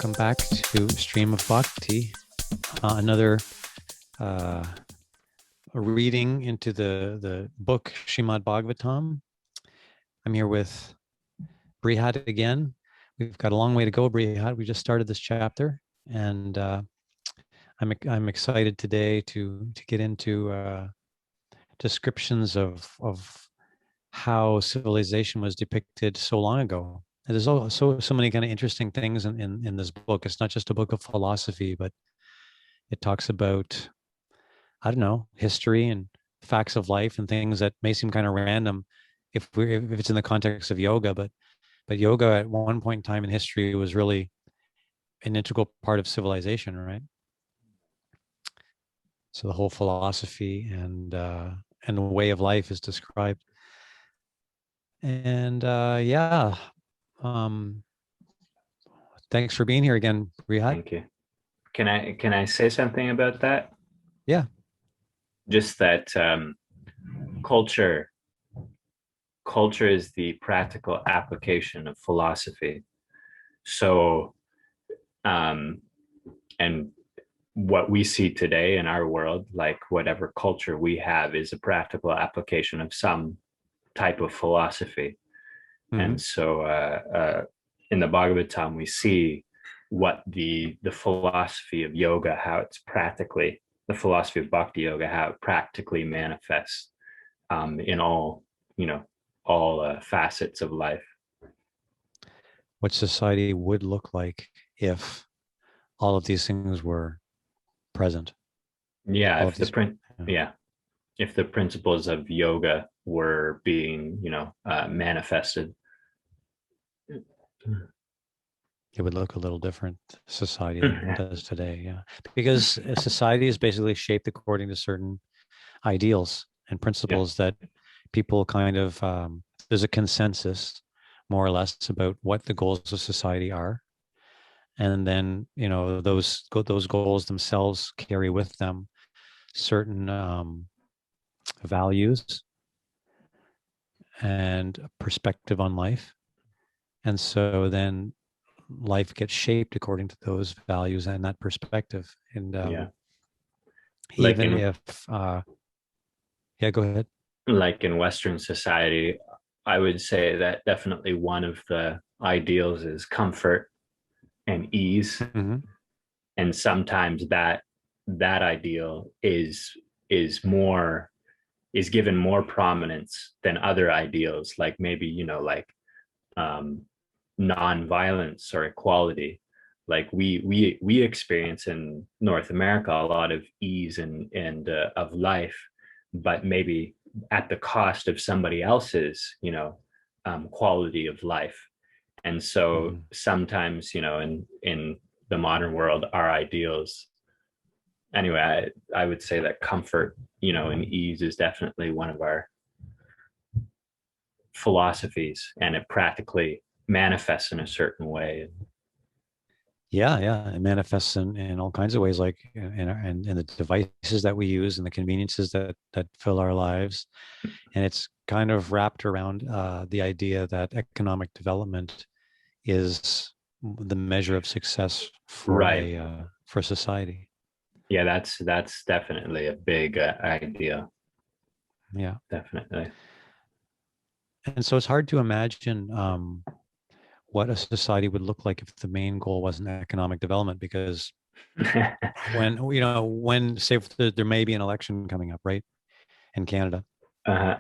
Welcome back to Stream of Bhakti, another reading into the book Srimad Bhagavatam. I'm here with Brihat again. We've got a long way to go, Brihat. We just started this chapter, and I'm excited today to get into descriptions of how civilization was depicted so long ago. And there's also so many kind of interesting things in this book. It's not just a book of philosophy, but it talks about, I don't know, history and facts of life and things that may seem kind of random if it's in the context of yoga, but yoga at one point in time in history was really an integral part of civilization, right? So the whole philosophy and the way of life is described. And yeah, um, thanks for being here again, Rihat. Thank you. Can I say something about that? Yeah. Just that culture culture is the practical application of philosophy. So and what we see today in our world, like whatever culture we have, is a practical application of some type of philosophy. Mm-hmm. And so in the Bhagavatam, we see what the philosophy of yoga, how it's practically, the philosophy of bhakti yoga, how it practically manifests in all, all facets of life. What society would look like if all of these things were present. Yeah, All of these, yeah. yeah, if the principles of yoga were being, manifested. It would look a little different society than it does today. Yeah, because society is basically shaped according to certain ideals and Yeah. principles that people kind of there's a consensus more or less about what the goals of society are, and then those goals themselves carry with them certain values and perspective on life, and so then life gets shaped according to those values and that perspective. And Yeah. Like even in if yeah, go ahead. like in Western society, I would say that definitely one of the ideals is comfort and ease. Mm-hmm. And sometimes that ideal is more is given more prominence than other ideals, like maybe, like um non-violence or equality. Like we experience in North America a lot of ease and of life, but maybe at the cost of somebody else's, quality of life. And so Mm-hmm. sometimes, in the modern world, our ideals, anyway, I would say that comfort, and ease is definitely one of our philosophies, and it practically manifests in a certain way. Yeah, it manifests in all kinds of ways, like in the devices that we use and the conveniences that fill our lives. And it's kind of wrapped around the idea that economic development is the measure of success Right. for society. Yeah, that's definitely a big idea. Yeah. Definitely. And so it's hard to imagine what a society would look like if the main goal wasn't economic development, because when say there may be an election coming up, right, in Canada. uh,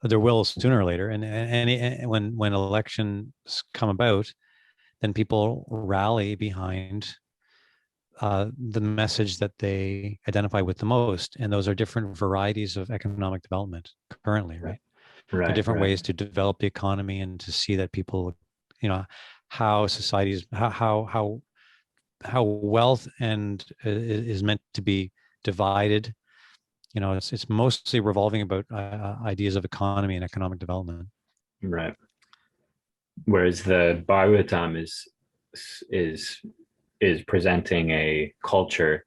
There will sooner or later, and when elections come about, then people rally behind the message that they identify with the most, and those are different varieties of economic development currently, right? There are right, different right. ways to develop the economy and to see that people, you know, how societies, how wealth and is meant to be divided. It's mostly revolving about ideas of economy and economic development. Right. Whereas the Bhagavatam is is presenting a culture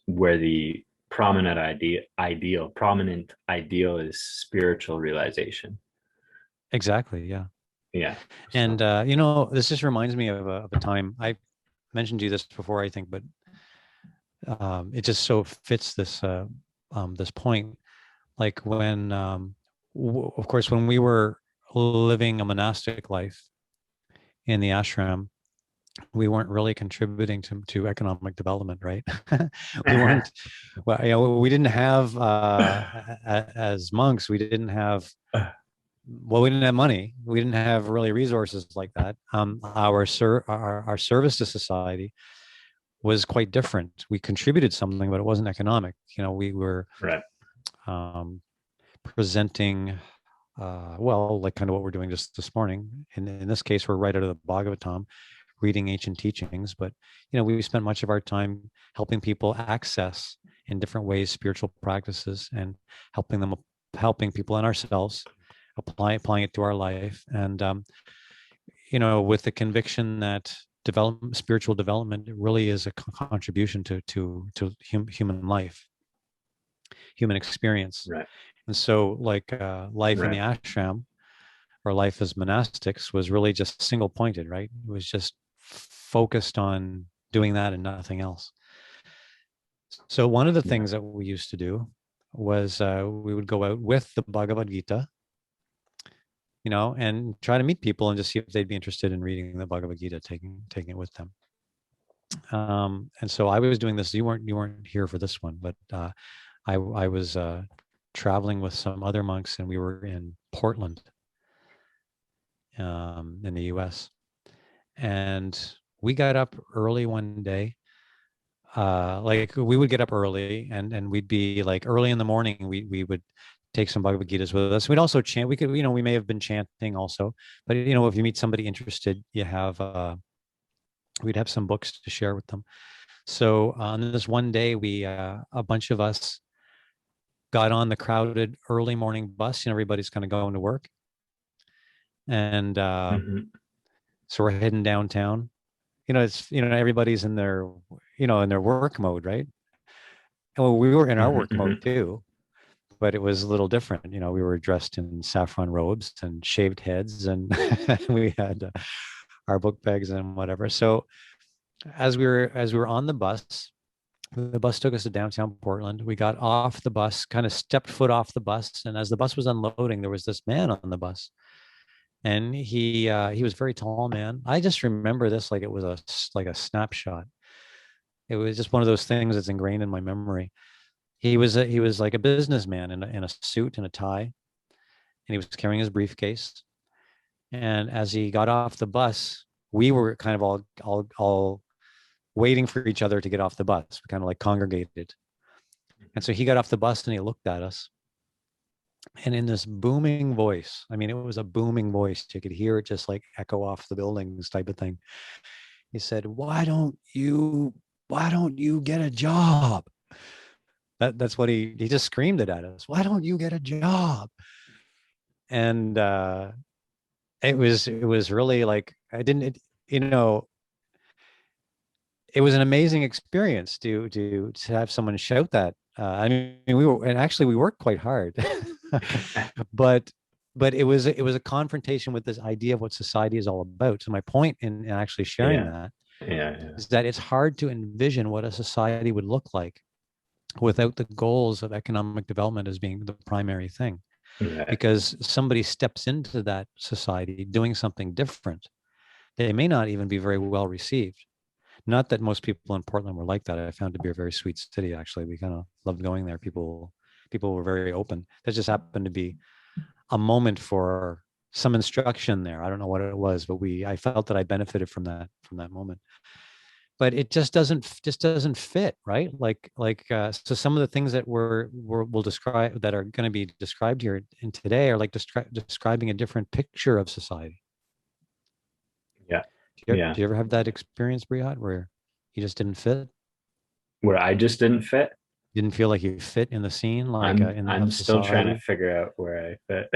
where the prominent ideal is spiritual realization. Exactly. Yeah. Yeah. And So this just reminds me of a time. mentioned to you this before, I think, but it just so fits this this point. Like when, of course, when we were living a monastic life in the ashram, we weren't really contributing to economic development, right? We weren't. Well, you know, we didn't have as monks. We didn't have. Well, we didn't have money. We didn't have really resources like that. Our service to society was quite different. We contributed something, but it wasn't economic. You know, we were Right. Presenting, well, like kind of what we're doing just this morning. In this case, we're right out of the Bhagavatam, reading ancient teachings. But you know, we spent much of our time helping people access in different ways spiritual practices and helping people and ourselves applying it to our life. And you know, with the conviction that spiritual development really is a contribution to human life, human experience. Right. And so like life in Right. the ashram or life as monastics was really just single pointed, right? It was just focused on doing that and nothing else. So one of the things that we used to do was we would go out with the Bhagavad Gita, you know, and try to meet people and just see if they'd be interested in reading the Bhagavad Gita, taking it with them. And so I was doing this. You weren't here for this one, but I was traveling with some other monks, and we were in Portland, in the U.S. And we got up early one day. Like we would get up early, and we'd be like early in the morning. We would take some Bhagavad Gitas with us. We'd also chant. We could, you know, we may have been chanting also, but you know, if you meet somebody interested, you have we'd have some books to share with them. So on this one day, we a bunch of us got on the crowded early morning bus. You know, everybody's kind of going to work, and so we're heading downtown. You know, it's, you know, everybody's in their, you know, in their work mode, right? And well, we were in our work mode too, but it was a little different. You know, we were dressed in saffron robes and shaved heads, and we had our book bags and whatever. So as we were on the bus took us to downtown Portland. We got off the bus, kind of stepped foot off the bus, and as the bus was unloading, there was this man on the bus, and he was a very tall man. I just remember this like it was a snapshot. It was just one of those things that's ingrained in my memory. He was like a businessman in a suit and a tie, and he was carrying his briefcase. And as he got off the bus, we were kind of all waiting for each other to get off the bus. We kind of like congregated. And so he got off the bus and he looked at us. And in this booming voice, I mean, it was a booming voice. You could hear it just like echo off the buildings type of thing. He said, why don't you get a job? That's what he just screamed it at us. Why don't you get a job? And it was really like, you know, it was an amazing experience to have someone shout that. I mean, we worked quite hard, but it was a confrontation with this idea of what society is all about. So my point in actually sharing that is that it's hard to envision what a society would look like without the goals of economic development as being the primary thing. Right. Because somebody steps into that society doing something different, they may not even be very well received. Not that most people in Portland were like that. I found it to be a very sweet city, actually. We kind of loved going there. People were very open. That just happened to be a moment for some instruction there. I don't know what it was, but I felt that I benefited from that moment. But it just doesn't fit, right? So some of the things that we'll describe that are going to be described here in today are like describing a different picture of society. Yeah. Do you ever have that experience, Brihat, where you just didn't fit? Where I just didn't fit? Didn't feel like you fit in the scene? Like I'm still trying to figure out where I fit.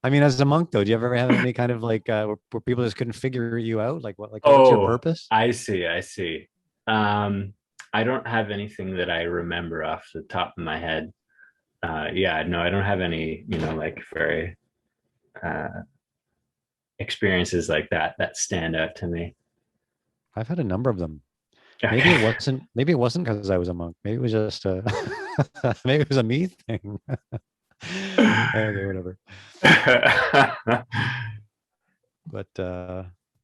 I mean, as a monk, though, do you ever have any kind of like where people just couldn't figure you out? Like what's your purpose? I see. I don't have anything that I remember off the top of my head. I don't have any, like very experiences like that stand out to me. I've had a number of them. Maybe it wasn't. Maybe it wasn't because I was a monk. Maybe it was just a. Maybe it was a me thing. Okay, whatever. But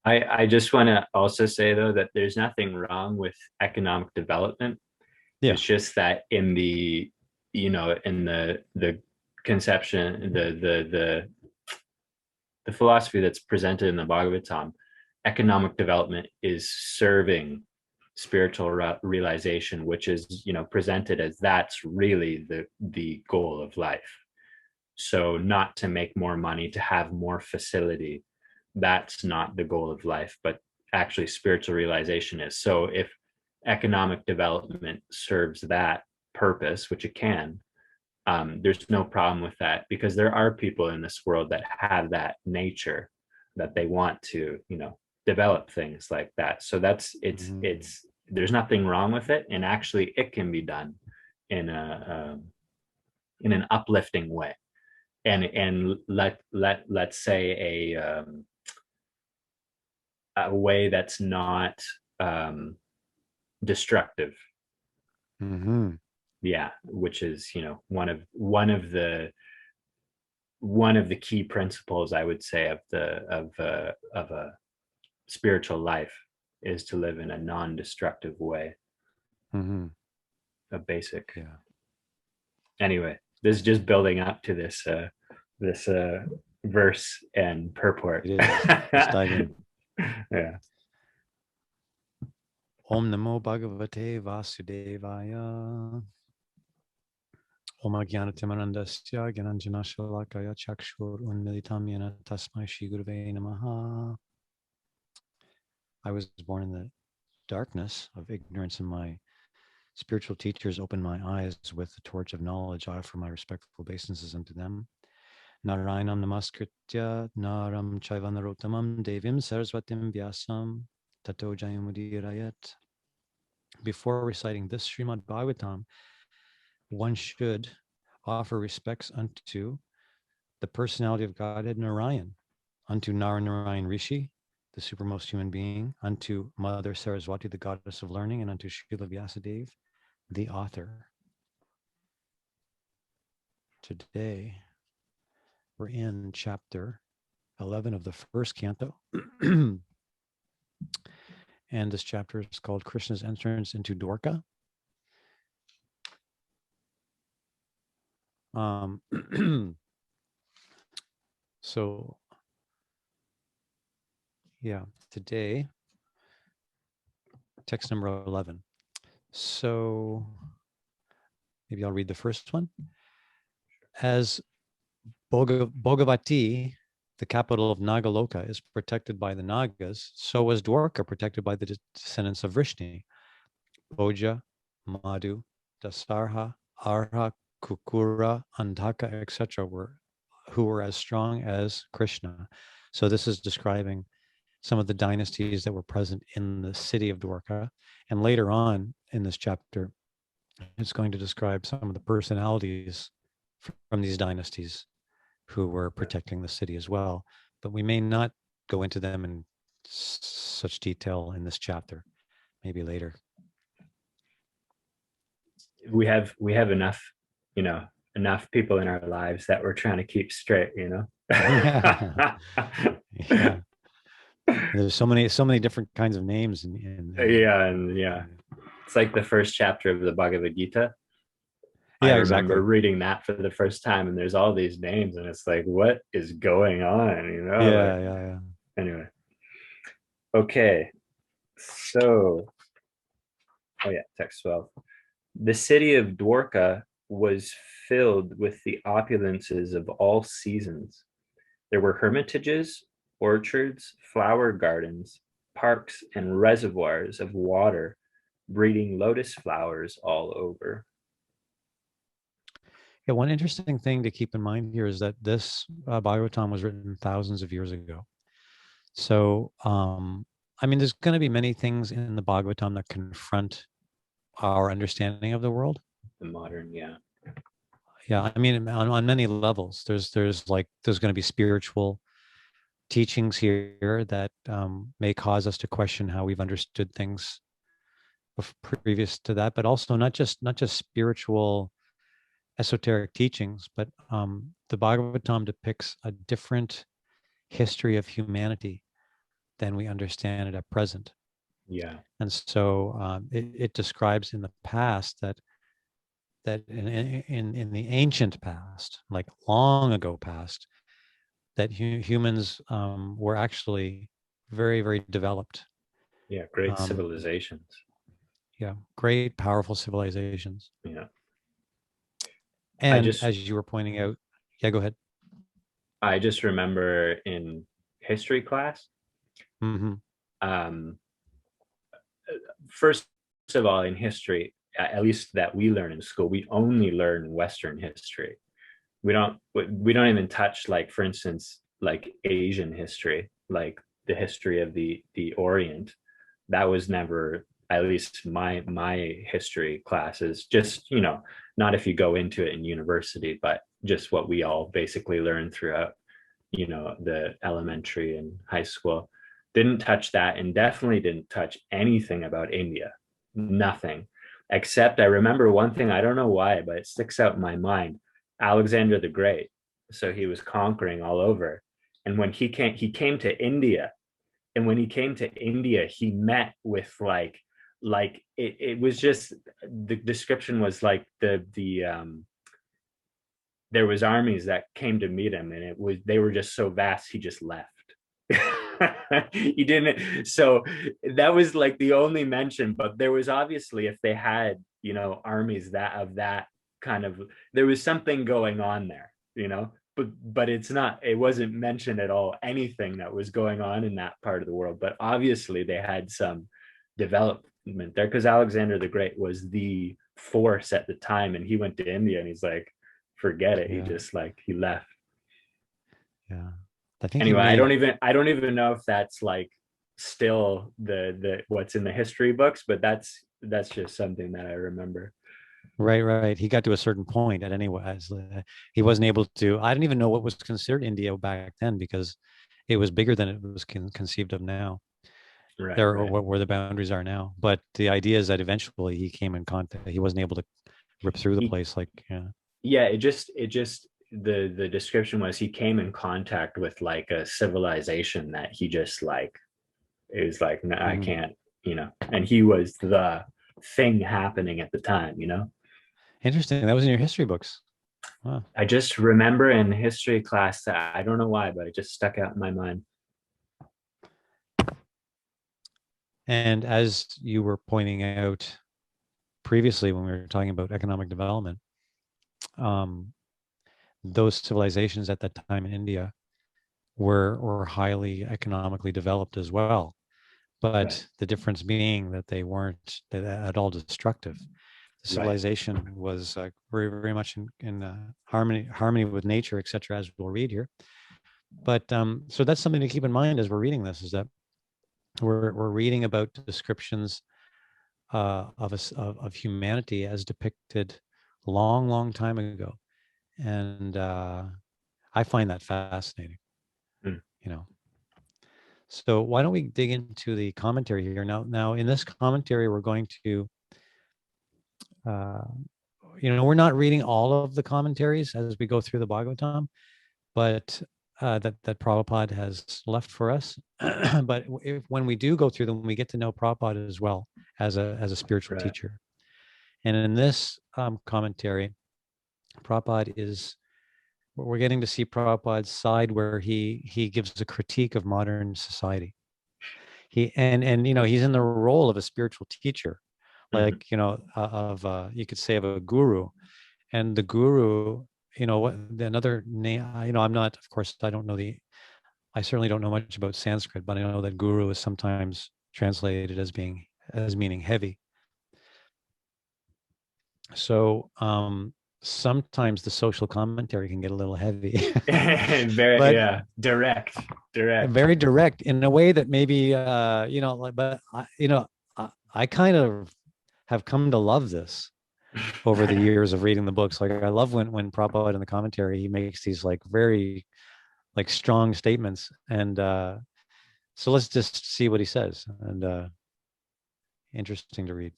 I just want to also say though that there's nothing wrong with economic development. yeah. It's just that in the, in the conception, the philosophy that's presented in the Bhagavatam, economic development is serving spiritual realization, which is, presented as that's really the goal of life. So not to make more money, to have more facility, that's not the goal of life, but actually spiritual realization is. So if economic development serves that purpose, which it can, there's no problem with that, because there are people in this world that have that nature, that they want to, develop things like that. So that's it's there's nothing wrong with it, and actually it can be done in in an uplifting way, and let's say a way that's not destructive. Mm-hmm. Yeah, which is, one of the key principles, I would say, of a spiritual life, is to live in a non-destructive way. Mm-hmm. A basic. Yeah. Anyway, this is just building up to this verse and purport. It is. Let's dive in. Yeah. Om Namo Bhagavate Vasudevaya. Om Ajnanatimarandasya Gyananjana Shalakaya Chakshur Unmilitam Yena Tasmai Shri Gurave Namaha. I was born in the darkness of ignorance, and my spiritual teachers opened my eyes with the torch of knowledge. I offer my respectful obeisances unto them. Narayanam Namaskritya Naram Chaivanarotamam Devim Sarasvatim Vyasam Tato Jayamudirayat. Before reciting this Srimad Bhagavatam, one should offer respects unto the personality of Godhead Narayan, unto Narayan Rishi, the supermost human being, unto Mother Saraswati, the goddess of learning, and unto Srila Vyasadeva, the author. Today, we're in chapter 11 of the first canto. And this chapter is called Krishna's Entrance into Dwarka. So, yeah, today, text number 11. So, maybe I'll read the first one. As Bhogavati, the capital of Nagaloka, is protected by the Nagas, so was Dwarka protected by the descendants of Vrishni. Bhoja, Madhu, Dasarha, Arha, Kukura, Andhaka, etc., who were as strong as Krishna. So this is describing some of the dynasties that were present in the city of Dwarka. And later on in this chapter, it's going to describe some of the personalities from these dynasties who were protecting the city as well. But we may not go into them in such detail in this chapter, maybe later. We have enough, enough people in our lives that we're trying to keep straight, Yeah. Yeah. There's so many different kinds of names yeah. It's like the first chapter of the Bhagavad Gita. Yeah, I exactly. remember reading that for the first time, and there's all these names, and it's like, what is going on? Yeah. Anyway. Okay. So, text 12. The city of Dwarka was filled with the opulences of all seasons. There were hermitages, orchards, flower gardens, parks, and reservoirs of water, breeding lotus flowers all over. Yeah, one interesting thing to keep in mind here is that this Bhagavatam was written thousands of years ago. So, there's going to be many things in the Bhagavatam that confront our understanding of the world. The modern, yeah. Yeah, on many levels. There's going to be spiritual teachings here that may cause us to question how we've understood things previous to that, but also not just spiritual esoteric teachings, but the Bhagavatam depicts a different history of humanity than we understand it at present. Yeah. And so it describes in the past that in the ancient past, like long ago past, that humans were actually very, very developed. Yeah. Great Um, civilizations. yeah, great, powerful civilizations. Yeah. And as you were pointing out, yeah, go ahead. I just remember in history class, Mm-hmm. um, first of all, in history, at least that we learn in school, we only learn Western history. We don't even touch, like, for instance, like Asian history, like the history of the Orient. That was never, at least my history classes, just, not if you go into it in university, but just what we all basically learn throughout, the elementary and high school. Didn't touch that, and definitely didn't touch anything about India. Nothing. Except I remember one thing, I don't know why, but it sticks out in my mind. Alexander the Great. So he was conquering all over. And when he came to India. And when he came to India, he met with it was just, the description was like there was armies that came to meet him, and they were just so vast, he just left. He didn't. So that was like the only mention, but there was obviously, if they had, armies that kind of, there was something going on there, but it wasn't mentioned at all, anything that was going on in that part of the world. But obviously they had some development there, because Alexander the Great was the force at the time, and he went to India, and he's like, forget it. Yeah. He left. Yeah. I think anyway, I don't even know if that's like still the what's in the history books, but that's just something that I remember. Right. He got to a certain point at anyways. He wasn't able to, I didn't even know what was considered India back then, because it was bigger than it was conceived of now. Right. Or where the boundaries are now. But the idea is that eventually he came in contact. He wasn't able to rip through the place. It just the description was he came in contact with like a civilization that he just like, it was like, no, I can't, and he was the thing happening at the time. Interesting. That was in your history books. Wow. I just remember in history class that, I don't know why, but it just stuck out in my mind. And as you were pointing out previously when we were talking about economic development, those civilizations at that time in India were highly economically developed as well. But right. The difference being that they weren't at all destructive. The civilization right. was very, very much in harmony with nature, etc., as we'll read here. But so that's something to keep in mind as we're reading this, is that we're reading about descriptions of humanity as depicted long time ago, and I find that fascinating. So why don't we dig into the commentary here now? In this commentary, we're going to we're not reading all of the commentaries as we go through the Bhagavatam, but that Prabhupada has left for us. But when we do go through them, we get to know Prabhupada as well as a spiritual right. teacher. And in this commentary, we're getting to see Prabhupada's side, where he gives a critique of modern society. He's in the role of a spiritual teacher, like you could say of a guru, and the guru, another name, I'm not, of course, I certainly don't know much about Sanskrit, but I know that guru is sometimes translated as meaning heavy. So sometimes the social commentary can get a little heavy. Very direct, very direct in a way that maybe but I kind of have come to love this over the years of reading the books. Like, I love when Prabhupada in the commentary, he makes these like very like strong statements. And so let's just see what he says. And interesting to read.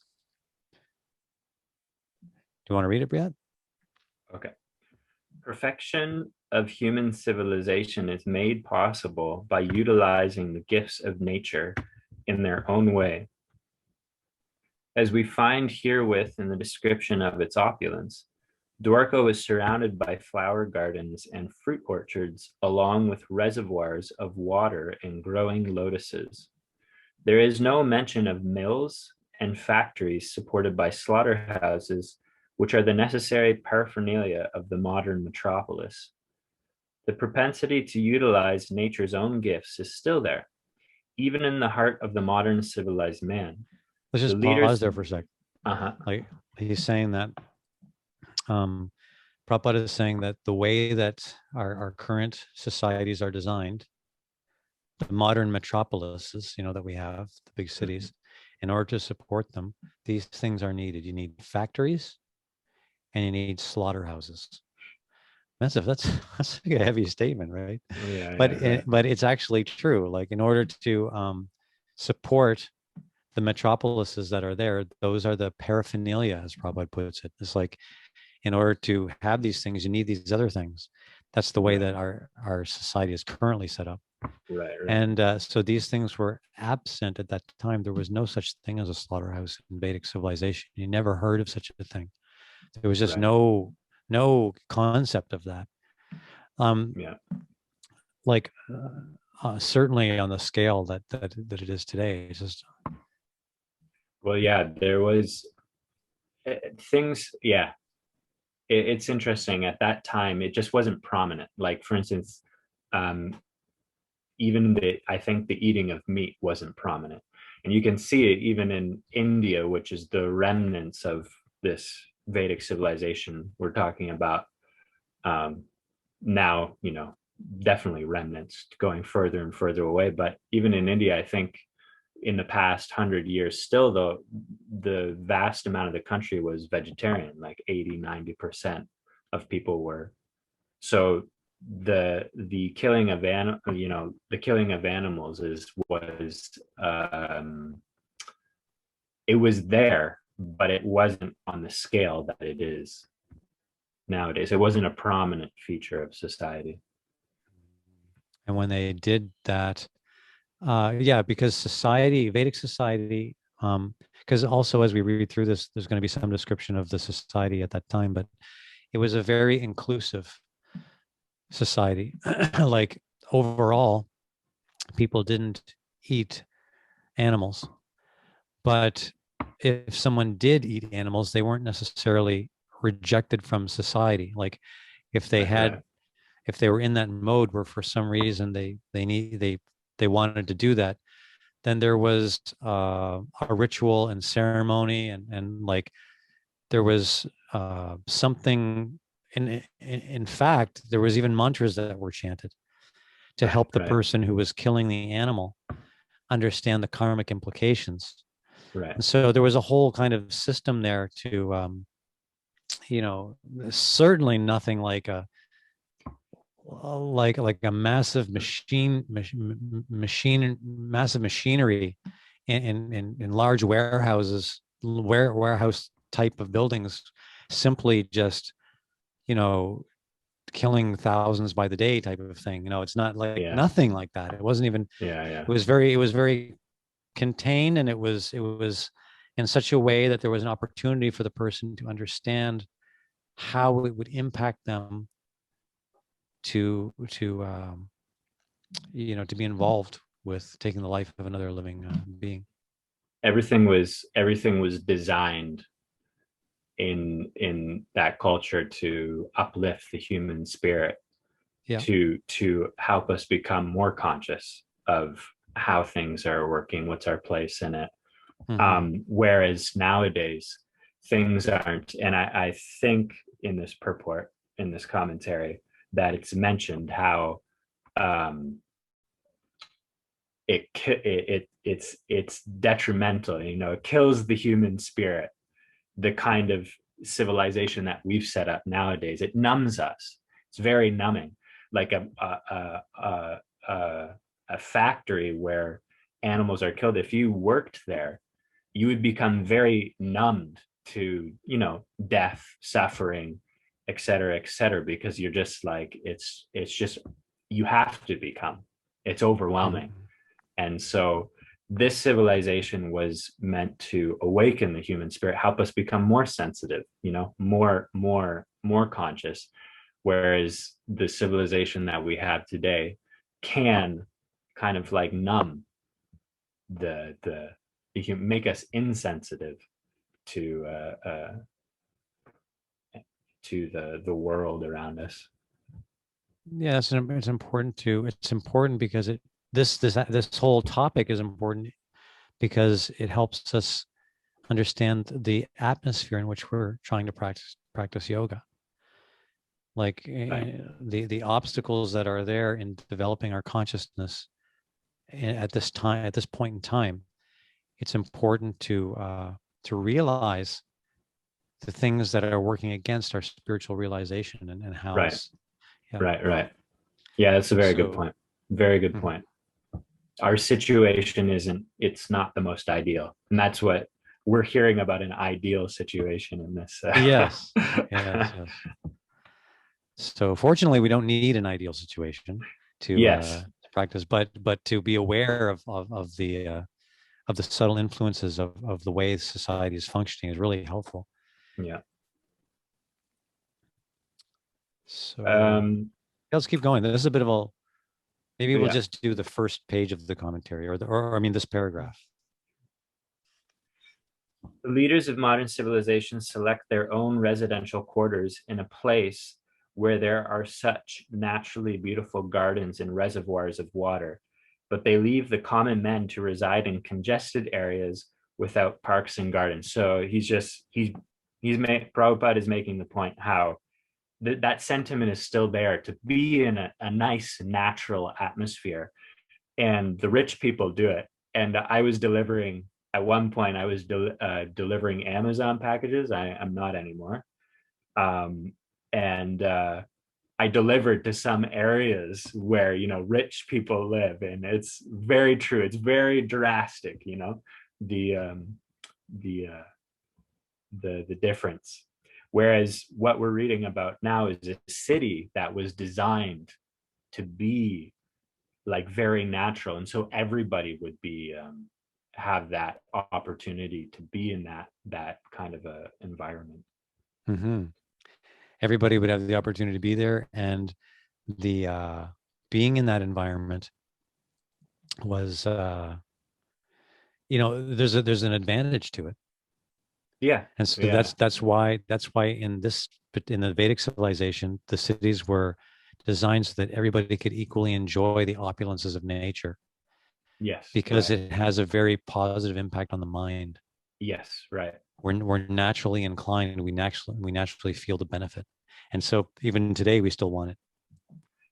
Do you want to read it, Briad? Okay. Perfection of human civilization is made possible by utilizing the gifts of nature in their own way. As we find herewith in the description of its opulence, Dwarka is surrounded by flower gardens and fruit orchards, along with reservoirs of water and growing lotuses. There is no mention of mills and factories supported by slaughterhouses, which are the necessary paraphernalia of the modern metropolis. The propensity to utilize nature's own gifts is still there, even in the heart of the modern civilized man. Let's just pause there for a sec. Uh-huh. Like he's saying that Prabhupada is saying that the way that our current societies are designed, the modern metropolises, that we have, the big cities, in order to support them, these things are needed. You need factories and you need slaughterhouses. That's a heavy statement, right? Yeah, but it's actually true. Like in order to support the metropolises that are there, those are the paraphernalia, as Prabhupada puts it. It's like in order to have these things, you need these other things. That's the way that our society is currently set up. Right. And so these things were absent at that time. There was no such thing as a slaughterhouse in Vedic civilization. You never heard of such a thing. There was just no concept of that. Like certainly on the scale that it is today. It's just. Well, yeah, there was things. Yeah, it's interesting. At that time, it just wasn't prominent. Like, for instance, even I think the eating of meat wasn't prominent, and you can see it even in India, which is the remnants of this Vedic civilization we're talking about. Now, definitely remnants going further and further away. But even in India, I think in the past 100 years, still the vast amount of the country was vegetarian, like 80-90% of people were. So the killing of the killing of animals it was there, but it wasn't on the scale that it is nowadays. It wasn't a prominent feature of society. And when they did that, because Vedic society, because also as we read through this, there's going to be some description of the society at that time, but it was a very inclusive society. Like overall, people didn't eat animals, but if someone did eat animals, they weren't necessarily rejected from society. Like if they had, if they were in that mode where for some reason they wanted to do that, then there was a ritual and ceremony and like there was something. In fact, there was even mantras that were chanted to help the person who was killing the animal understand the karmic implications. Right. And so there was a whole kind of system there to, certainly nothing like a massive massive machinery in large warehouses, warehouse type of buildings, simply just, killing thousands by the day type of thing. It's not like nothing like that. It wasn't even, it was very contained, and it was in such a way that there was an opportunity for the person to understand how it would impact them to be involved with taking the life of another living being. Everything was designed in that culture to uplift the human spirit, to help us become more conscious of how things are working, what's our place in it. Whereas nowadays things aren't, and I think in this purport, in this commentary, that it's mentioned how it's detrimental. It kills the human spirit. The kind of civilization that we've set up nowadays, it numbs us. It's very numbing. like a factory where animals are killed, if you worked there, you would become very numbed to, you know, death, suffering, et cetera, because you're just like, it's just, you have to become, it's overwhelming. Mhm. And so this civilization was meant to awaken the human spirit, help us become more sensitive, you know, more conscious. Whereas the civilization that we have today can kind of like numb the you can make us insensitive to the world around us. Yeah, it's important to, it's important because this whole topic is important because it helps us understand the atmosphere in which we're trying to practice yoga. Like Right. the obstacles that are there in developing our consciousness at this time, at this point in time, it's important to realize the things that are working against our spiritual realization, and how Right. it's, yeah. Right. Yeah, that's a very good So point. Very good mhm. point. Our situation isn't, it's not the most ideal. And that's what we're hearing about, an ideal situation in this. Yes, yes. So fortunately, we don't need an ideal situation Yes. to practice, but to be aware of the subtle influences of the way society is functioning is really helpful. Yeah. So Um, let's keep going. This is a bit of a, maybe we'll yeah. just do the first page of the commentary, or I mean this paragraph. The leaders of modern civilization select their own residential quarters in a place where there are such naturally beautiful gardens and reservoirs of water, but they leave the common men to reside in congested areas without parks and gardens. So Prabhupada is making the point how that sentiment is still there, to be in a nice natural atmosphere, and the rich people do it. And I was delivering, at one point I was delivering Amazon packages. I'm not anymore. um, and I delivered to some areas where, you know, rich people live, and it's very true, it's very drastic, you know, the the uh, the difference. Whereas what we're reading about now is a city that was designed to be like very natural, and so everybody would be have that opportunity to be in that kind of a environment. Mm-hmm. Everybody would have the opportunity to be there, and the being in that environment was, there's an advantage to it. Yeah. And so Yeah. that's why in the Vedic civilization, the cities were designed so that everybody could equally enjoy the opulences of nature, Yes. because Right. it has a very positive impact on the mind. Yes. Right. We're naturally inclined, we naturally feel the benefit. And so even today we still want it.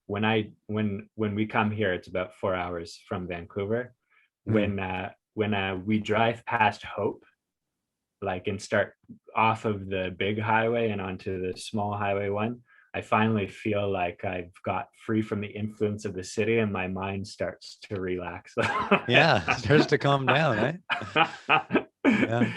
When we come here, it's about 4 hours from Vancouver. Mm. When we drive past Hope, like, and start off of the big highway and onto the small highway one, I finally feel like I've got free from the influence of the city, and my mind starts to relax. Yeah, it starts to calm down, right? Yeah.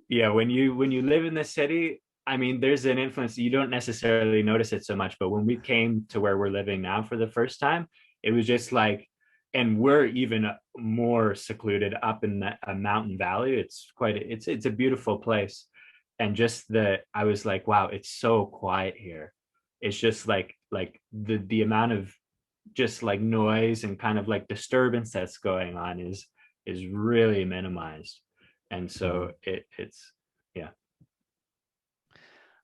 Yeah, when you live in the city, I mean, there's an influence, you don't necessarily notice it so much, but when we came to where we're living now for the first time, it was just like, and we're even more secluded up in a mountain valley. It's a beautiful place. And just I was like, wow, it's so quiet here. It's just like the amount of just like noise and kind of like disturbance that's going on is really minimized. And Mhm. so it's yeah.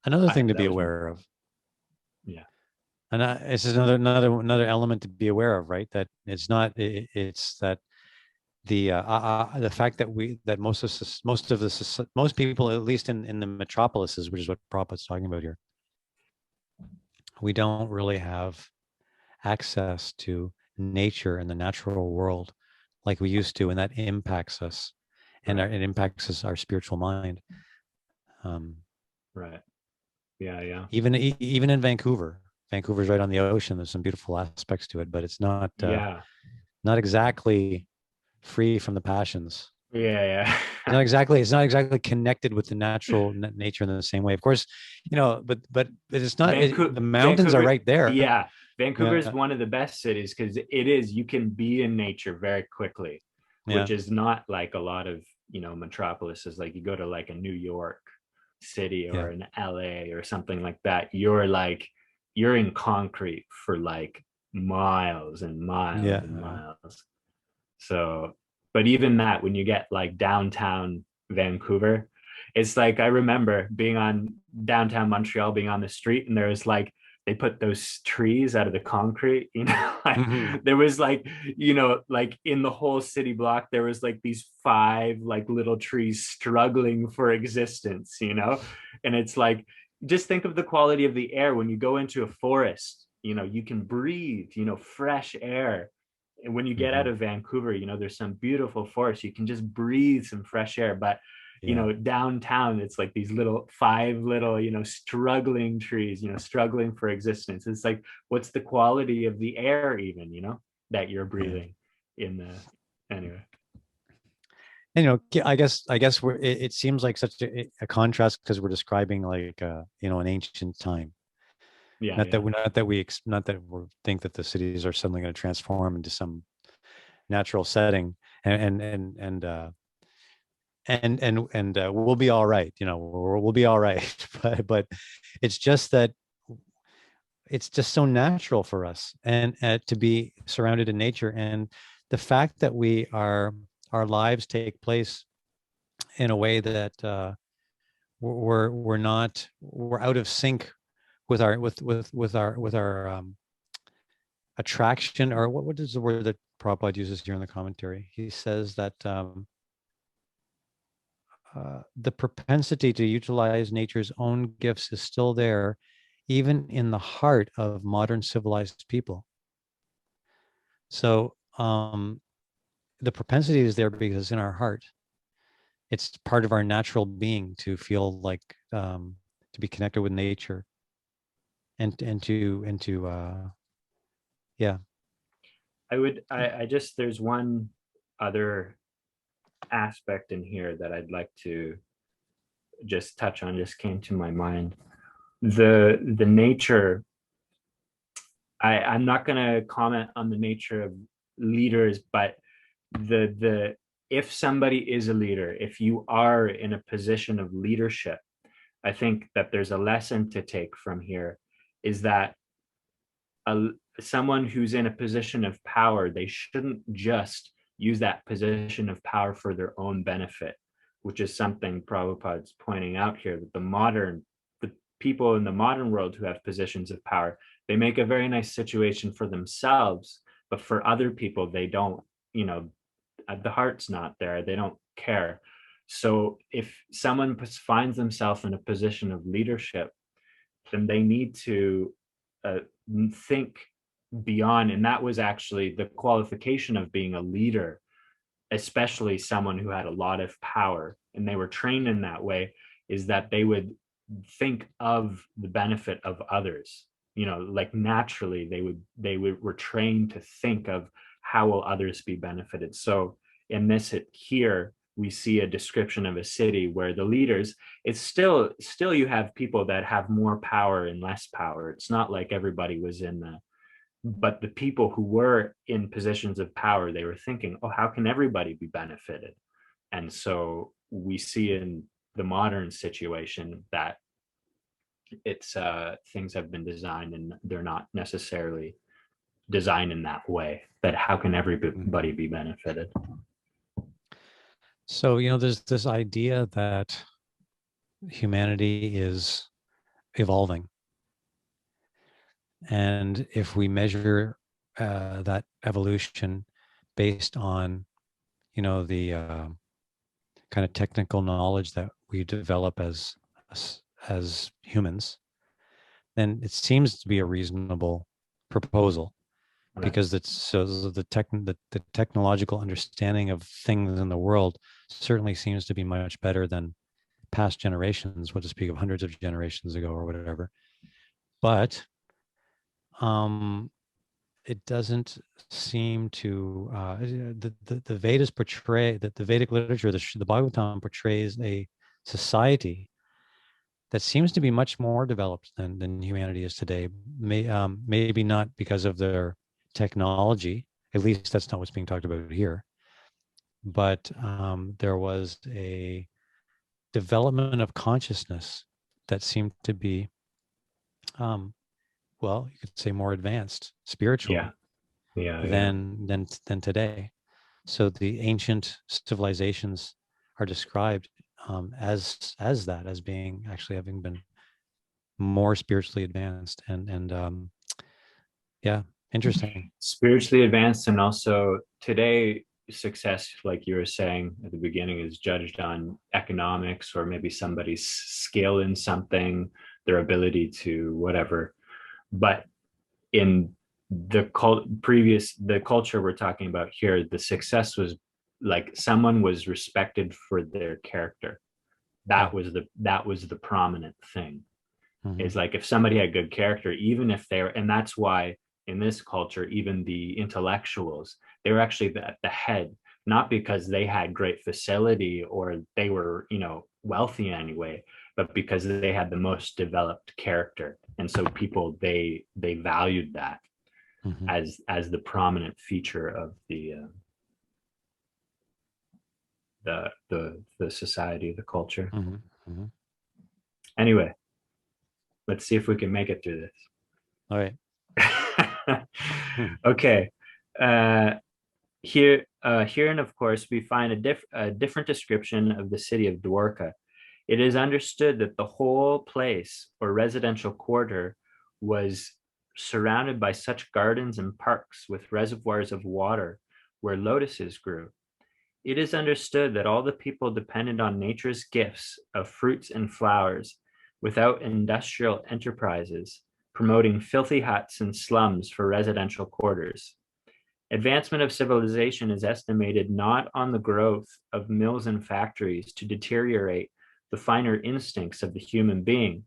Another thing to That be was aware of, yeah. and it's just another element to be aware of, right? That it's not, it's that the fact that most people, at least in the metropolises, which is what Prabhupada's talking about here, we don't really have access to nature and the natural world like we used to, and that impacts us, and Right. it impacts our spiritual mind. Um, Right. Yeah. Yeah. even in Vancouver. Vancouver's right on the ocean. There's some beautiful aspects to it, but it's Yeah. not exactly free from the passions. Yeah. It's not exactly connected with the natural nature in the same way. Of course, but it's not. The mountains are Vancouver, right there. yeah. Vancouver is Yeah, one of the best cities because it is, you can be in nature very quickly, yeah, which is not like a lot of, metropolises. Like you go to like a New York City or yeah, an LA or something like that, you're in concrete for like miles and miles and yeah. miles. So, but even that, when you get like downtown Vancouver, it's like I remember being on downtown Montreal, being on the street, and there was like they put those trees out of the concrete, like Mhm. there was like, like in the whole city block, there was like these five like little trees struggling for existence, and it's like, just think of the quality of the air when you go into a forest, you can breathe, fresh air. And when you get out Mhm. of Vancouver, there's some beautiful forests. You can just breathe some fresh air. But Yeah, downtown, it's like these five little, struggling trees, struggling for existence. It's like, what's the quality of the air even, that you're yeah. breathing in the, anyway. And I guess it seems like such a contrast because we're describing like an ancient time. Yeah, Not that yeah. we think that the cities are suddenly going to transform into some natural setting, and we'll be all right. We'll be all right. But it's just that it's just so natural for us and to be surrounded in nature, and the fact that our lives take place in a way that we're out of sync with our attraction, or what is the word that Prabhupada uses here in the commentary? He says that the propensity to utilize nature's own gifts is still there, even in the heart of modern civilized people. So the propensity is there because in our heart, it's part of our natural being to feel like to be connected with nature and to yeah. I just, there's one other aspect in here that I'd like to just touch on, just came to my mind. The nature, I'm not going to comment on the nature of leaders, but the if somebody is a leader, if you are in a position of leadership, I think that there's a lesson to take from here, is that a, someone who's in a position of power, they shouldn't just use that position of power for their own benefit, which is something Prabhupada's pointing out here, that the people in the modern world who have positions of power, they make a very nice situation for themselves, but for other people, they don't, the heart's not there. They don't care. So if someone finds themselves in a position of leadership, then they need to uh, think beyond. And that was actually the qualification of being a leader, especially someone who had a lot of power and they were trained in that way, is that they would think of the benefit of others. Like naturally were trained to think of how will others be benefited. So in this here, we see a description of a city where the leaders, it's still you have people that have more power and less power. It's not like everybody was in the, but the people who were in positions of power, they were thinking, oh, how can everybody be benefited? And so we see in the modern situation that it's things have been designed and they're not necessarily designed in that way, that how can everybody be benefited? So there's this idea that humanity is evolving, and if we measure that evolution based on the kind of technical knowledge that we develop as humans, then it seems to be a reasonable proposal, Right. because it's so the technological understanding of things in the world certainly seems to be much better than past generations, what to speak of hundreds of generations ago or whatever. But it doesn't seem to the Vedas portray that the Vedic literature, the Bhagavatam portrays a society that seems to be much more developed than humanity is today. Maybe not because of their technology, at least that's not what's being talked about here, but there was a development of consciousness that seemed to be, well, you could say more advanced spiritually than today. So the ancient civilizations are described as being actually having been more spiritually advanced and yeah, interesting. Spiritually advanced, and also today success, like you were saying at the beginning, is judged on economics or maybe somebody's skill in something, their ability to whatever. But in the culture we're talking about here, the success was like someone was respected for their character. That was the prominent thing. Mm-hmm. Is like if somebody had good character, even if they're, and that's why in this culture, even the intellectuals, they were actually the head, not because they had great facility or they were, wealthy anyway, but because they had the most developed character. And so people, they valued that mm-hmm. as the prominent feature of the society, the culture. Mm-hmm. Mm-hmm. Anyway, let's see if we can make it through this. All right. Okay. Herein, of course, we find a different description of the city of Dwarka. It is understood that the whole place or residential quarter was surrounded by such gardens and parks with reservoirs of water where lotuses grew. It is understood that all the people depended on nature's gifts of fruits and flowers without industrial enterprises, promoting filthy huts and slums for residential quarters. Advancement of civilization is estimated not on the growth of mills and factories to deteriorate the finer instincts of the human being,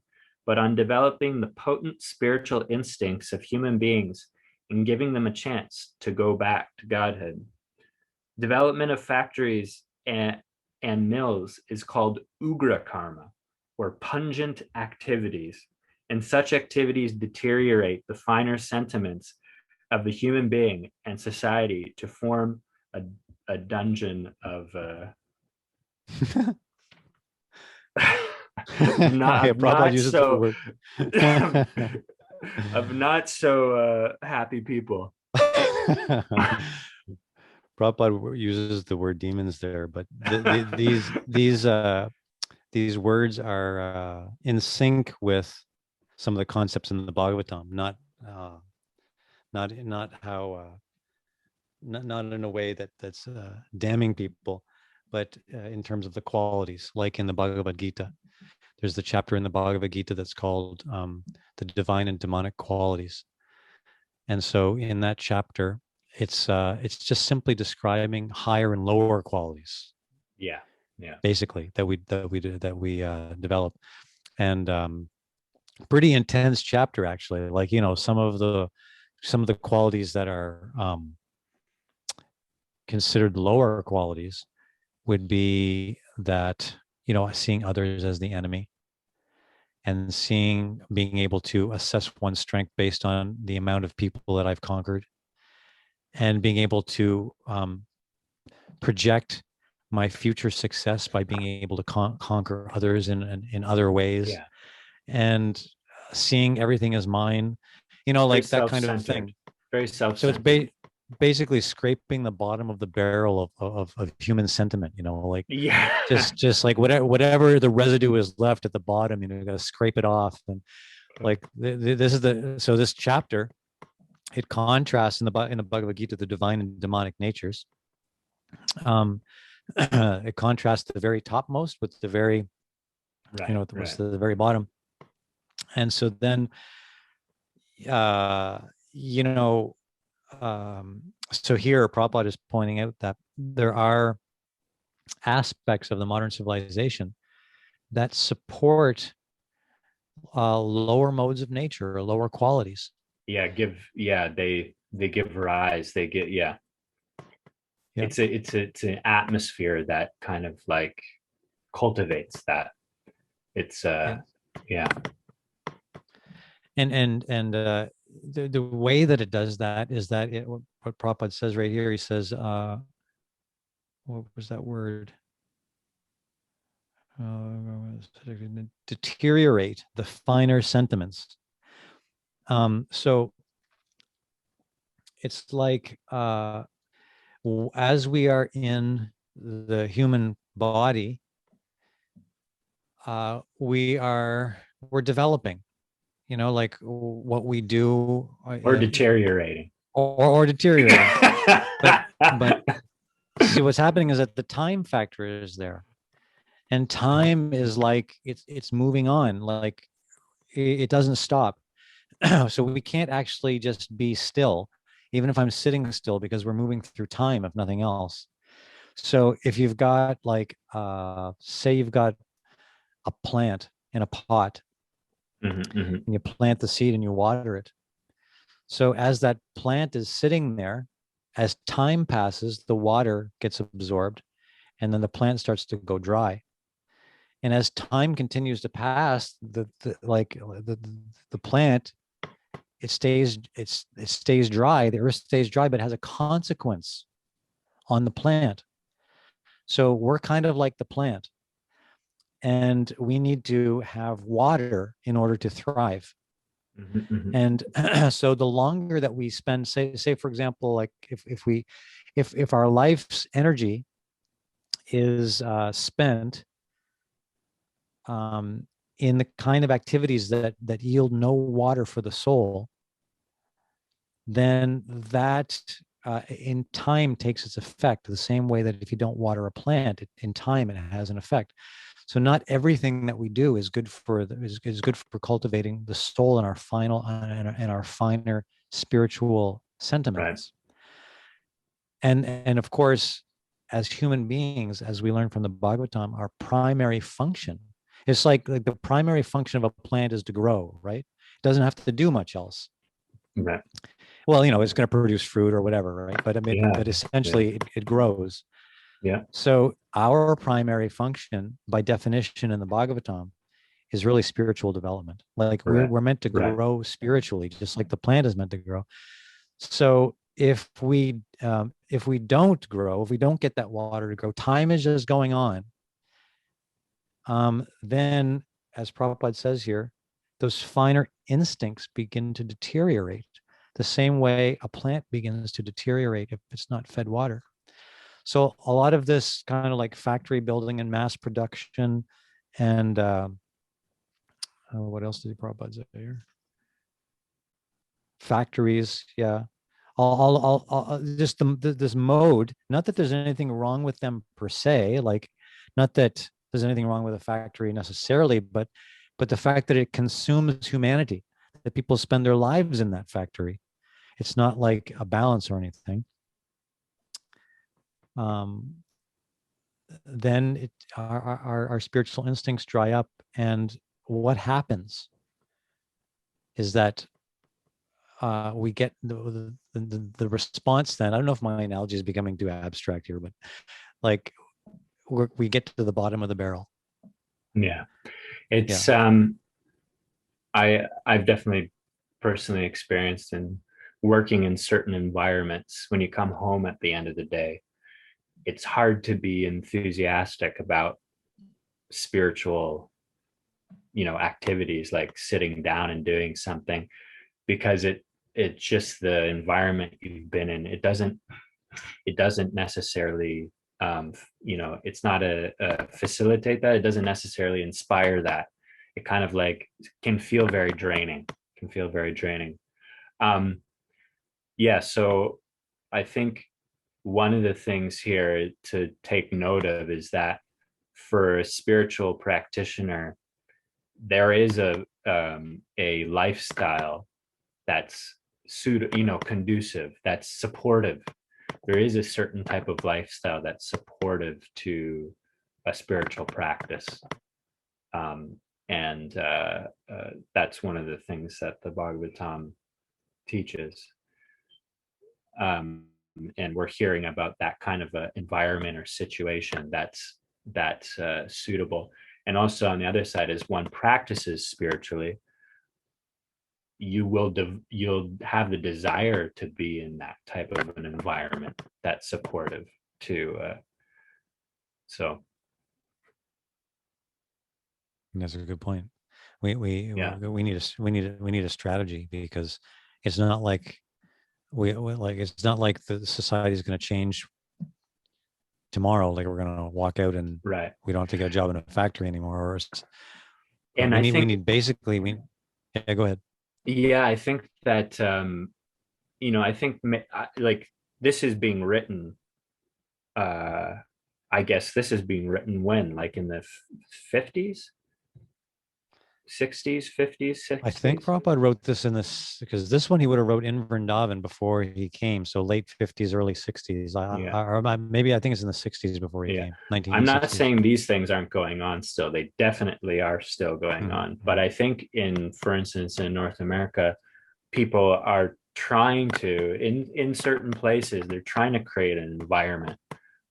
but on developing the potent spiritual instincts of human beings and giving them a chance to go back to Godhood. Development of factories and mills is called ugra karma, or pungent activities, and such activities deteriorate the finer sentiments of the human being and society to form a dungeon of not so happy people. Prabhupada uses the word demons there, but these words are in sync with some of the concepts in the Bhagavatam, not in a way that's damning people, but in terms of the qualities, like in the Bhagavad Gita. There's the chapter in the Bhagavad Gita that's called the divine and demonic qualities. And so in that chapter, it's just simply describing higher and lower qualities. Yeah. Basically, that we develop. And pretty intense chapter, actually. Like, some of the qualities that are considered lower qualities would be that, seeing others as the enemy, and being able to assess one's strength based on the amount of people that I've conquered, and being able to project my future success by being able to conquer others in other ways, and seeing everything as mine, like that kind of thing. Very self-centered. So it's basically scraping the bottom of the barrel of human sentiment, just like whatever the residue is left at the bottom, you got to scrape it off. And like this chapter, it contrasts in the Bhagavad Gita the divine and demonic natures. It contrasts the very topmost with the very the very bottom. And so then so here Prabhupada is pointing out that there are aspects of the modern civilization that support lower modes of nature or lower qualities. They give rise, they get, Yeah. it's an atmosphere that kind of like cultivates that. It's Yeah. yeah. And the way that it does that is that what Prabhupada says right here, he says, what was that word? Deteriorate the finer sentiments. So it's like as we are in the human body, we're developing, like what we do, Or deteriorating. or deteriorating. But see, what's happening is that the time factor is there, and time is like it's moving on, like it doesn't stop. So we can't actually just be still, even if I'm sitting still, because we're moving through time, if nothing else. So if you've got like, say you've got a plant in a pot, and you plant the seed and you water it. So as that plant is sitting there, as time passes, the water gets absorbed, and then the plant starts to go dry. And as time continues to pass, the plant, it stays dry. The earth stays dry, but it has a consequence on the plant. So we're kind of like the plant, and we need to have water in order to thrive. And so the longer that we spend, say for example, like if our life's energy is spent in the kind of activities that yield no water for the soul, then that in time takes its effect, the same way that if you don't water a plant, in time it has an effect. So not everything that we do is good for is good for cultivating the soul and our final and our finer spiritual sentiments. Right. And of course, as human beings, as we learn from the Bhagavatam, our primary function, it's like the primary function of a plant is to grow, right? It doesn't have to do much else. Right. Well, it's going to produce fruit or whatever, right? But I mean, but essentially it grows. Yeah. So our primary function, by definition in the Bhagavatam, is really spiritual development. Like we're meant to grow spiritually, just like the plant is meant to grow. So if we don't grow, if we don't get that water to grow, time is just going on. Then, as Prabhupada says here, those finer instincts begin to deteriorate the same way a plant begins to deteriorate if it's not fed water. So a lot of this kind of like factory building and mass production, and what else did Prabhupada say here? Factories, yeah. All just this mode. Not that there's anything wrong with them per se, like not that there's anything wrong with a factory necessarily, but the fact that it consumes humanity, that people spend their lives in that factory. It's not like a balance or anything. Then our spiritual instincts dry up, and what happens is that we get the response. Then I don't know if my analogy is becoming too abstract here, but like we get to the bottom of the barrel. Yeah, it's I've definitely personally experienced in working in certain environments, when you come home at the end of the day, it's hard to be enthusiastic about spiritual, activities like sitting down and doing something, because it's just the environment you've been in. It doesn't necessarily it's not a facilitate that. It doesn't necessarily inspire that. It kind of like can feel very draining. So I think one of the things here to take note of is that for a spiritual practitioner, there is a lifestyle that's conducive, that's supportive. There is a certain type of lifestyle that's supportive to a spiritual practice. And that's one of the things that the Bhagavatam teaches. And we're hearing about that kind of a environment or situation that's suitable. And also on the other side, as one practices spiritually, you'll have the desire to be in that type of an environment that's supportive to so That's a good point. We yeah, we need a strategy, because it's not like it's not like the society is going to change tomorrow. Like we're going to walk out and right. we don't have to get a job in a factory anymore. And I think, Yeah, go ahead. yeah, I think that I think like this is being written, uh I guess this is being written when, like in the 50s, 60s, 50s, I think 60s. Prabhupada wrote this in this, because this one he would have wrote in Vrindavan before he came. So late 50s, early 60s. Yeah, Maybe I think it's in the 60s before he yeah. came, I'm not 1960s. saying these things aren't going on still. They definitely are still going on. Mm-hmm. But I think for instance, in North America, people are trying to, in certain places, they're trying to create an environment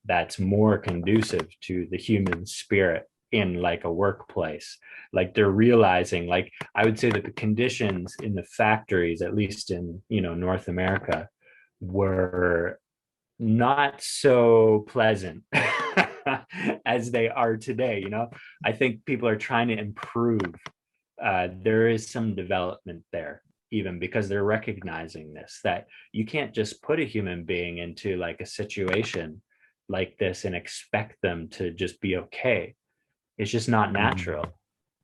that's more conducive to the human spirit in like a workplace. Like they're realizing, like I would say that the conditions in the factories, at least in North America, were not so pleasant as they are today. I think people are trying to improve. There is some development there, even because they're recognizing this, that you can't just put a human being into like a situation like this and expect them to just be okay. It's just not natural.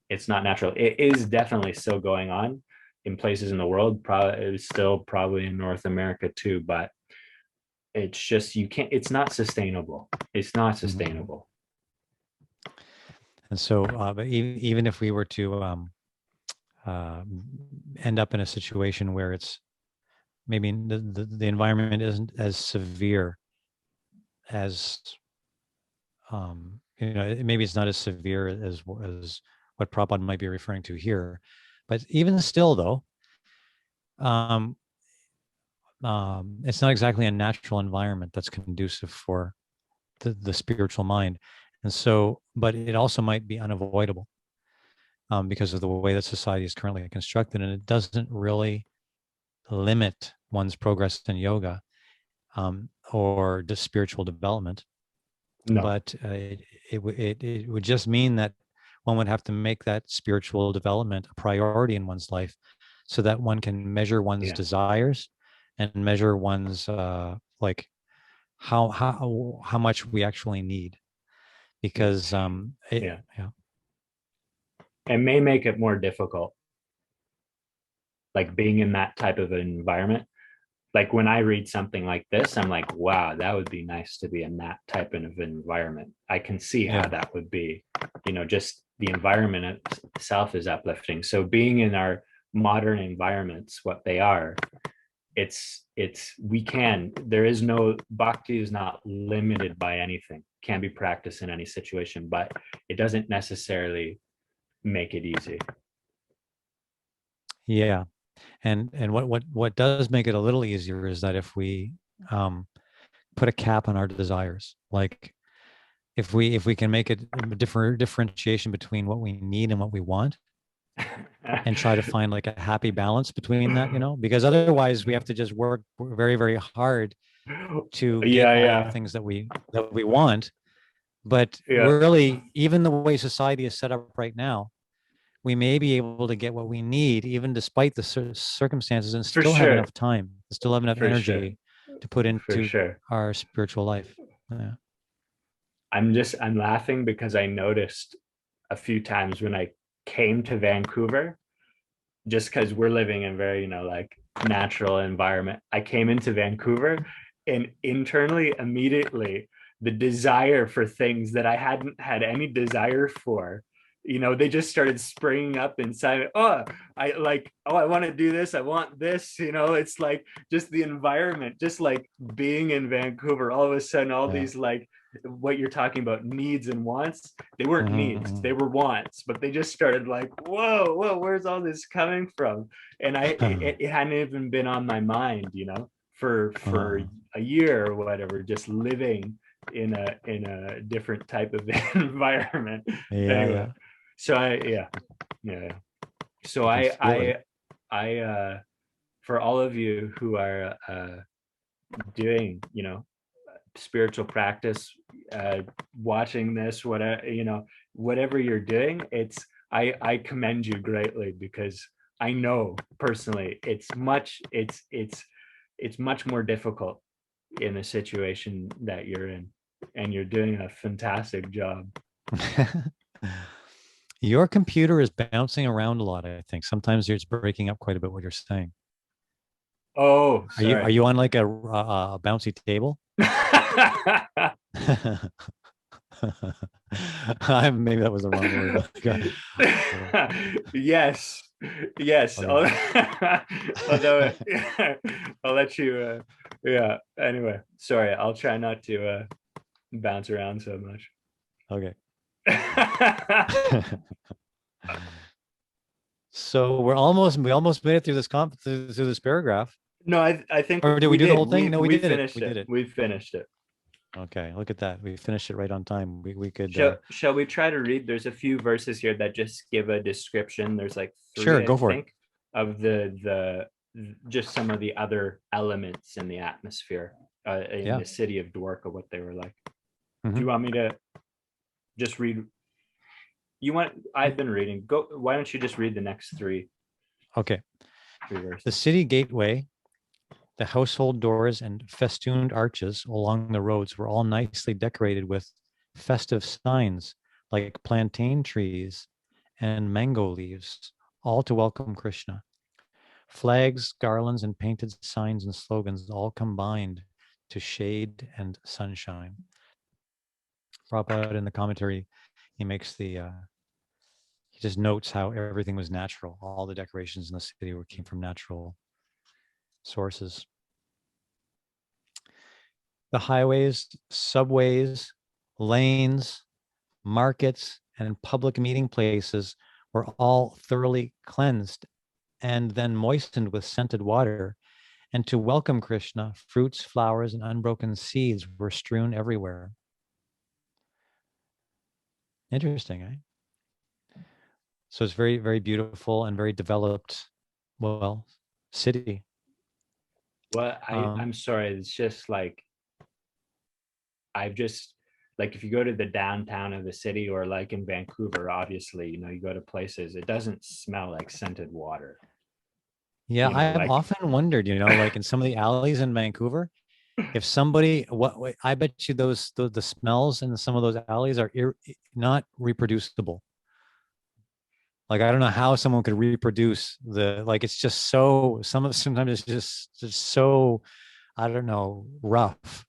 It's not natural. It is definitely still going on in places in the world. Probably it's still probably in North America too, but it's just, you can't, it's not sustainable. It's not sustainable. And so, but even if we were to end up in a situation where it's maybe the environment isn't as severe as maybe it's not as severe as what Prabhupada might be referring to here, but even still though, um, it's not exactly a natural environment that's conducive for the spiritual mind. And so, but it also might be unavoidable, because of the way that society is currently constructed, and it doesn't really limit one's progress in yoga, or the spiritual development. No. But it would just mean that one would have to make that spiritual development a priority in one's life, so that one can measure one's desires and measure one's like how much we actually need, because yeah, it may make it more difficult, like being in that type of an environment. Like when I read something like this, I'm like, wow, that would be nice to be in that type of environment. I can see how that would be, just the environment itself is uplifting. So being in our modern environments, what they are, there is no, bhakti is not limited by anything, can be practiced in any situation, but it doesn't necessarily make it easy. Yeah. And what does make it a little easier is that if we put a cap on our desires, like if we can make a differentiation between what we need and what we want, and try to find like a happy balance between that, because otherwise we have to just work very, very hard to get all the things that we want. But really, even the way society is set up right now, we may be able to get what we need, even despite the circumstances, and still have enough time, still have enough energy to put into our spiritual life. Yeah. I'm laughing because I noticed a few times when I came to Vancouver, just because we're living in very, like natural environment. I came into Vancouver and internally, immediately, the desire for things that I hadn't had any desire for, they just started springing up inside. I want to do this. I want this, it's like just the environment, just like being in Vancouver, all of a sudden, all these like what you're talking about, needs and wants, they weren't needs, they were wants, but they just started like, whoa, where's all this coming from? And it hadn't even been on my mind, for a year or whatever, just living in a different type of environment. Anyway, so so I for all of you who are doing spiritual practice, watching this, whatever you're doing, I commend you greatly, because I know personally it's much more difficult in the situation that you're in, and you're doing a fantastic job. Your computer is bouncing around a lot, I think. Sometimes it's breaking up quite a bit what you're saying. Oh, sorry. Are you on like a bouncy table? Maybe that was the wrong word. Yes. Okay. Although I'll let you. Anyway, sorry. I'll try not to bounce around so much. Okay. So we almost made it through this paragraph. No, I think. Or did we do the whole thing? No, we did it. We finished it. Okay, look at that. We finished it right on time. We could. Shall we try to read? There's a few verses here that just give a description. There's like 3, sure, go for it. Of the just some of the other elements in the atmosphere in the city of Dwarka, what they were like. Mm-hmm. Do you want me to just read? I've been reading. Go. Why don't you just read the next 3? Okay. The city gateway, the household doors, and festooned arches along the roads were all nicely decorated with festive signs like plantain trees and mango leaves, all to welcome Krishna. Flags, garlands, and painted signs and slogans all combined to shade and sunshine. Prabhupada in the commentary, he makes he just notes how everything was natural. All the decorations in the city came from natural sources. The highways, subways, lanes, markets, and public meeting places were all thoroughly cleansed and then moistened with scented water. And to welcome Krishna, fruits, flowers, and unbroken seeds were strewn everywhere. Interesting, eh? So it's very, very beautiful and very developed, city. Well, I'm sorry. It's just like, if you go to the downtown of the city, or like in Vancouver, obviously, you go to places, it doesn't smell like scented water. Yeah, I have often wondered, like in some of the alleys in Vancouver, if somebody, I bet you the smells in some of those alleys are not reproducible. Like, I don't know how someone could reproduce it's just so, sometimes it's just so, I don't know, rough.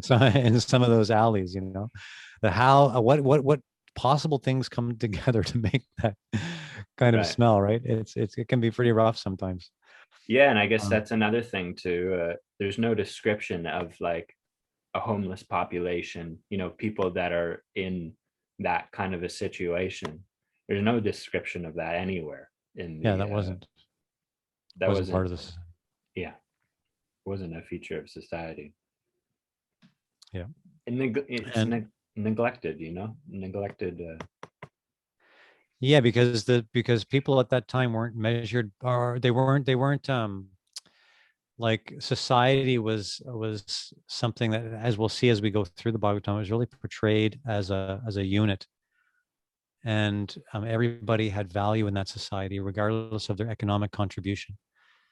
So in some of those alleys, what possible things come together to make that kind of smell, right? It can be pretty rough sometimes. Yeah, and I guess that's another thing too. There's no description of like a homeless population, people that are in that kind of a situation. There's no description of that anywhere in the, that wasn't part of this. Yeah, wasn't a feature of society. Yeah, and neglected, neglected. Yeah, because people at that time weren't measured, or they weren't like, society was something that, as we'll see as we go through the Bhagavatam, was really portrayed as a unit. And everybody had value in that society, regardless of their economic contribution.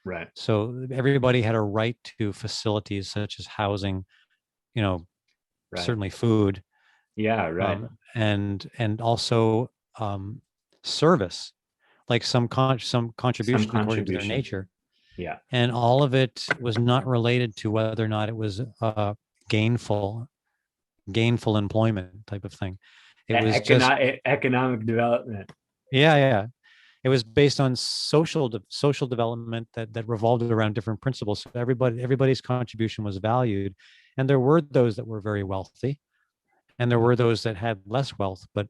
Right. So everybody had a right to facilities such as housing, certainly food. Yeah, right. And also service, like some contribution according to their nature. Yeah. And all of it was not related to whether or not it was gainful employment type of thing. It was just economic development. Yeah. It was based on social development that revolved around different principles. So everybody's contribution was valued, And there were those that were very wealthy, and there were those that had less wealth, but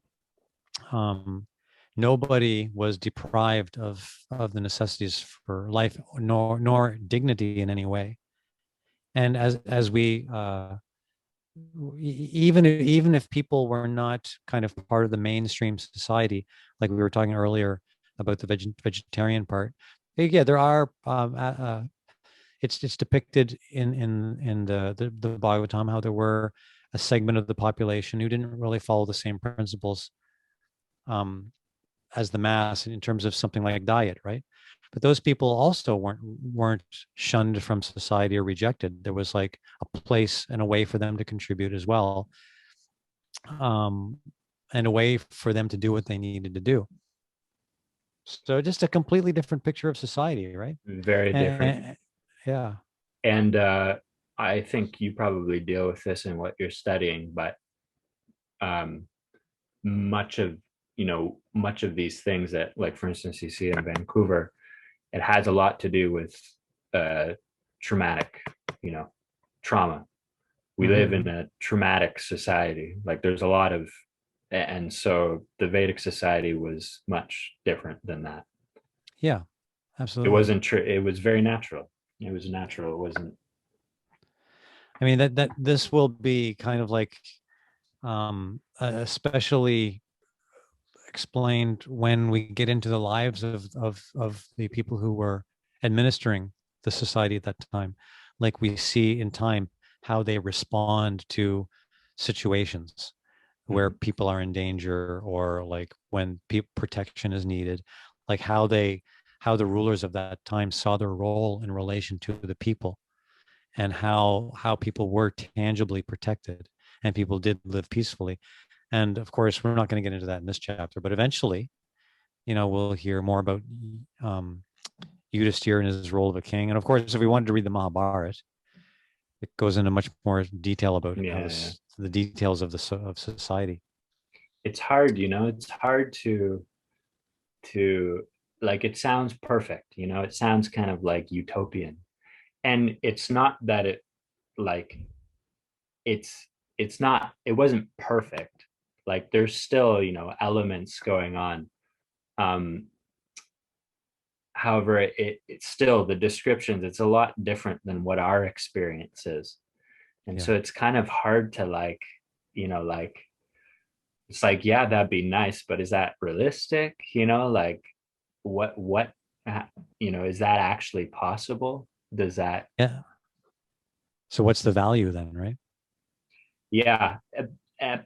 nobody was deprived of the necessities for life, nor dignity in any way. And as we even if people were not kind of part of the mainstream society, like we were talking earlier about the vegetarian part, yeah, there are it's depicted in the Bhagavatam how there were a segment of the population who didn't really follow the same principles as the mass in terms of something like diet, right? But those people also weren't shunned from society or rejected. There was like a place and a way for them to contribute as well, and a way for them to do what they needed to do. So just a completely different picture of society, right? Very different. Yeah. And I think you probably deal with this in what you're studying, but much of these things that, like for instance, you see in Vancouver, it has a lot to do with traumatic, trauma. We live in a traumatic society. Like there's a lot of, and so the Vedic society was much different than that. Yeah, It absolutely. wasn't true. It was very natural. It was natural. It wasn't. I mean, that this will be kind of like especially explained when we get into the lives of the people who were administering the society at that time. Like we see in time how they respond to situations where people are in danger, or like when protection is needed, like how the rulers of that time saw their role in relation to the people, and how people were tangibly protected and people did live peacefully. And of course, we're not going to get into that in this chapter, but eventually, we'll hear more about Yudhisthira and his role of a king. And of course, if we wanted to read the Mahabharata, it goes into much more detail about how the details of of society. It's hard, it's hard to like, it sounds perfect, it sounds kind of like utopian. And it's not that like it wasn't perfect. Like there's still, elements going on. However, it's still the descriptions, it's a lot different than what our experience is. And so it's kind of hard to like, like, it's like, yeah, that'd be nice, but is that realistic? Like what is that actually possible? Does that? Yeah. So what's the value then, right? Yeah.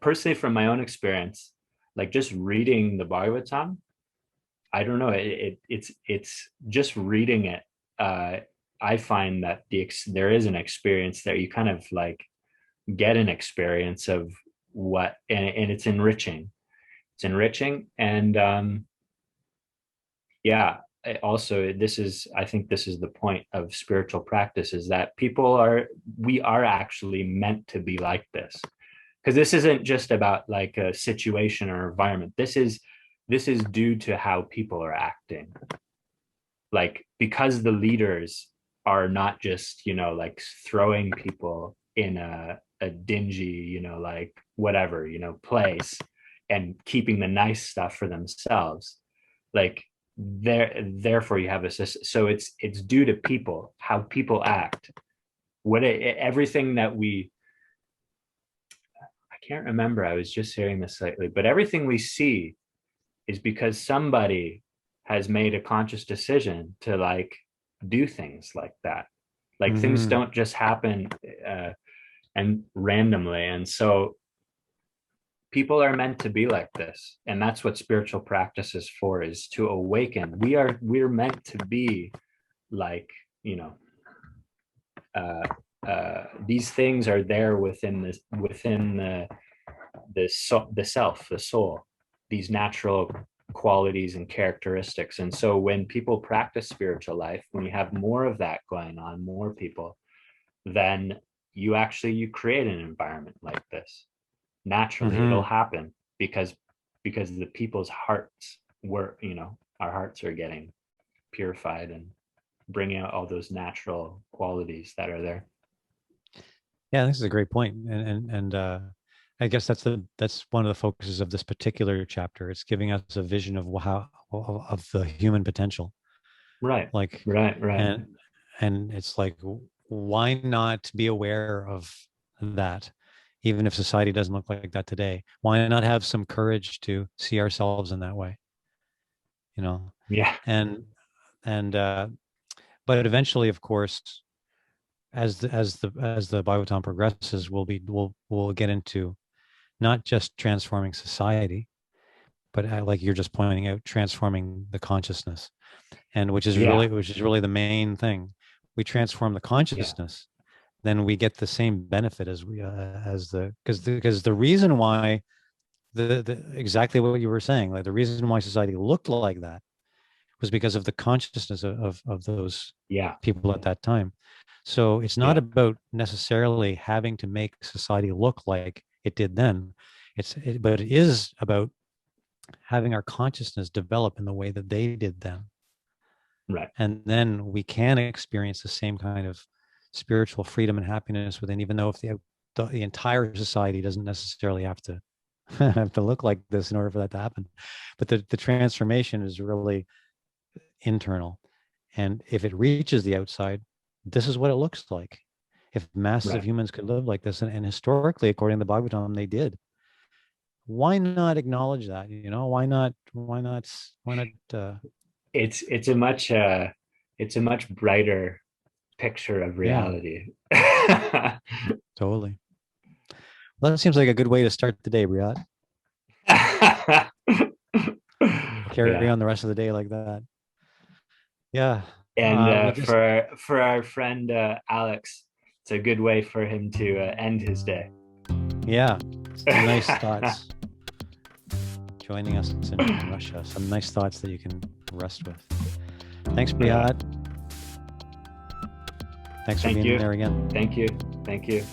Personally, from my own experience, like just reading the Bhagavatam, I don't know, it's just reading it. I find that there is an experience there. You kind of like get an experience of what, and it's enriching. It's enriching. And yeah, also I think this is the point of spiritual practice, is that we are actually meant to be like this. Because this isn't just about like a situation or environment. This is due to how people are acting. Like, because the leaders are not just, like throwing people in a dingy, like whatever, place, and keeping the nice stuff for themselves. Like, therefore you have a system. So it's due to people, how people act. Everything that I can't remember, I was just hearing this lately, but everything we see is because somebody has made a conscious decision to like do things like that. Like things don't just happen and randomly. And so people are meant to be like this. And that's what spiritual practice is for, is to awaken. We're meant to be like, these things are there within the self, the soul, these natural qualities and characteristics. And so when people practice spiritual life, when you have more of that going on, more people, then you create an environment like this. Naturally, it'll happen because the people's hearts our hearts are getting purified and bringing out all those natural qualities that are there. Yeah, this is a great point, and I guess that's one of the focuses of this particular chapter. It's giving us a vision of how of the human potential, Right, like, right, right. and it's like, why not be aware of that, even if society doesn't look like that today? Why not have some courage to see ourselves in that way, you know? Yeah, And and but eventually, of course, as the Bhagavatam progresses, we'll get into not just transforming society, but like you're just pointing out, transforming the consciousness, and yeah, which is really the main thing. We transform the yeah, consciousness, then we get the same benefit as the because the reason why the exactly what you were saying, like the reason why society looked like that was because of the consciousness of those yeah, people at that time. So it's not yeah, about necessarily having to make society look like it did then. But it is about having our consciousness develop in the way that they did then. right, And then we can experience the same kind of spiritual freedom and happiness within, even though if the entire society doesn't necessarily have to have to look like this in order for that to happen. But the transformation is really internal. And if it reaches the outside, this is what it looks like. If masses of right. humans could live like this, and historically, according to the Bhagavatam, they did. Why not acknowledge that? Why not? Why not? Why not? It's a much it's a much brighter picture of Yeah, reality. totally. Well, that seems like a good way to start the day, Briat. Carry Yeah. on the rest of the day like that. Yeah. And We just, for our friend Alex, it's a good way for him to end his day. yeah, some nice thoughts. Joining us in Russia. Some nice thoughts that you can rest with. Thanks, Yeah. Briat. Thanks for Thank being you. there again. Thank you. Thank you.